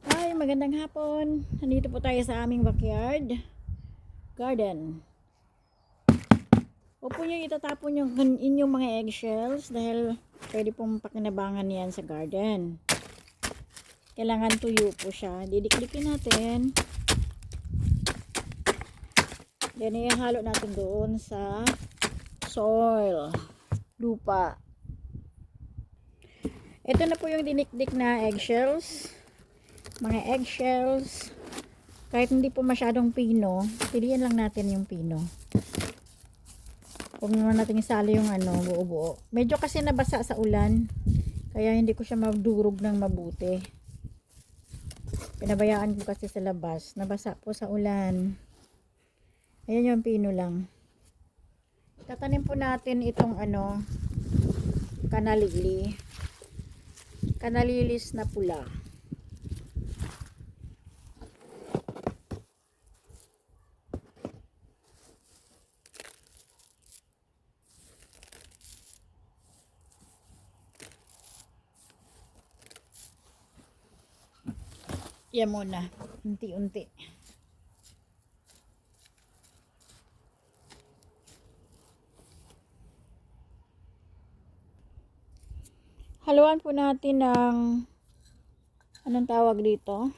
Hi, magandang hapon. Nandito po tayo sa aming backyard garden. Huwag po nyo itatapon yung inyong mga eggshells dahil pwede pong pakinabangan yan sa garden. Kailangan tuyo po siya. Didikdikin natin. Then ihalo natin doon sa soil, lupa. Ito na po yung dinikdik na eggshells. Mga eggshells. Kahit hindi po masyadong pino, piliin lang natin yung pino. Huwag naman natin isali yung buo-buo. Medyo kasi nabasa sa ulan, kaya hindi ko siya madurog ng mabuti. Pinabayaan ko kasi sa labas. Nabasa po sa ulan. Ayan yung pino lang. Tatanim po natin itong kanalilis na pula. Yan muna, unti-unti. Haluan po natin ng anong tawag dito?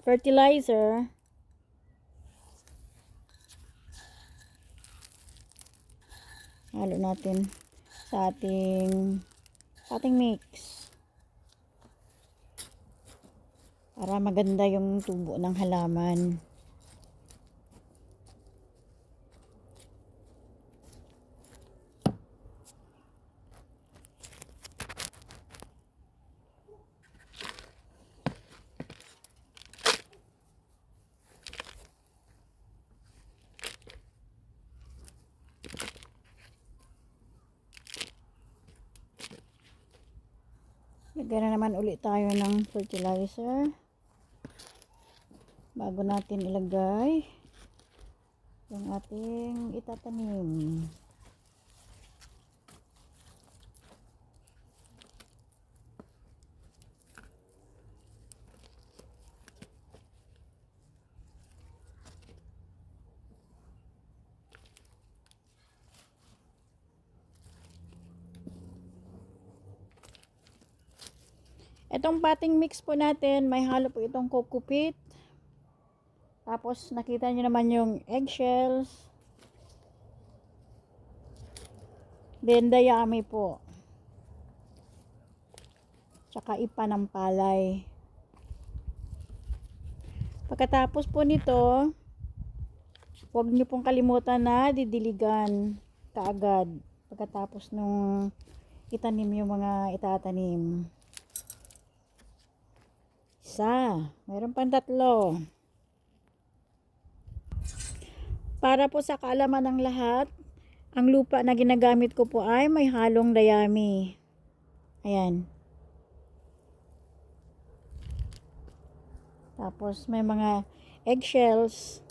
Fertilizer. Halo natin sa ating mix. Para maganda yung tubo ng halaman. Lagyan na naman ulit tayo ng fertilizer bago natin ilagay yung ating itatanim. Itong potting mix po natin, may halo po itong coco peat. Tapos nakita nyo naman yung eggshells. Then dayami po. Tsaka ipa ng palay. Pagkatapos po nito, huwag nyo pong kalimutan na didiligan kaagad. Pagkatapos nung itanim yung mga itatanim. Isa. Mayroon pang 3. Para po sa kaalaman ng lahat, ang lupa na ginagamit ko po ay may halong dayami. Ayan. Tapos may mga eggshells.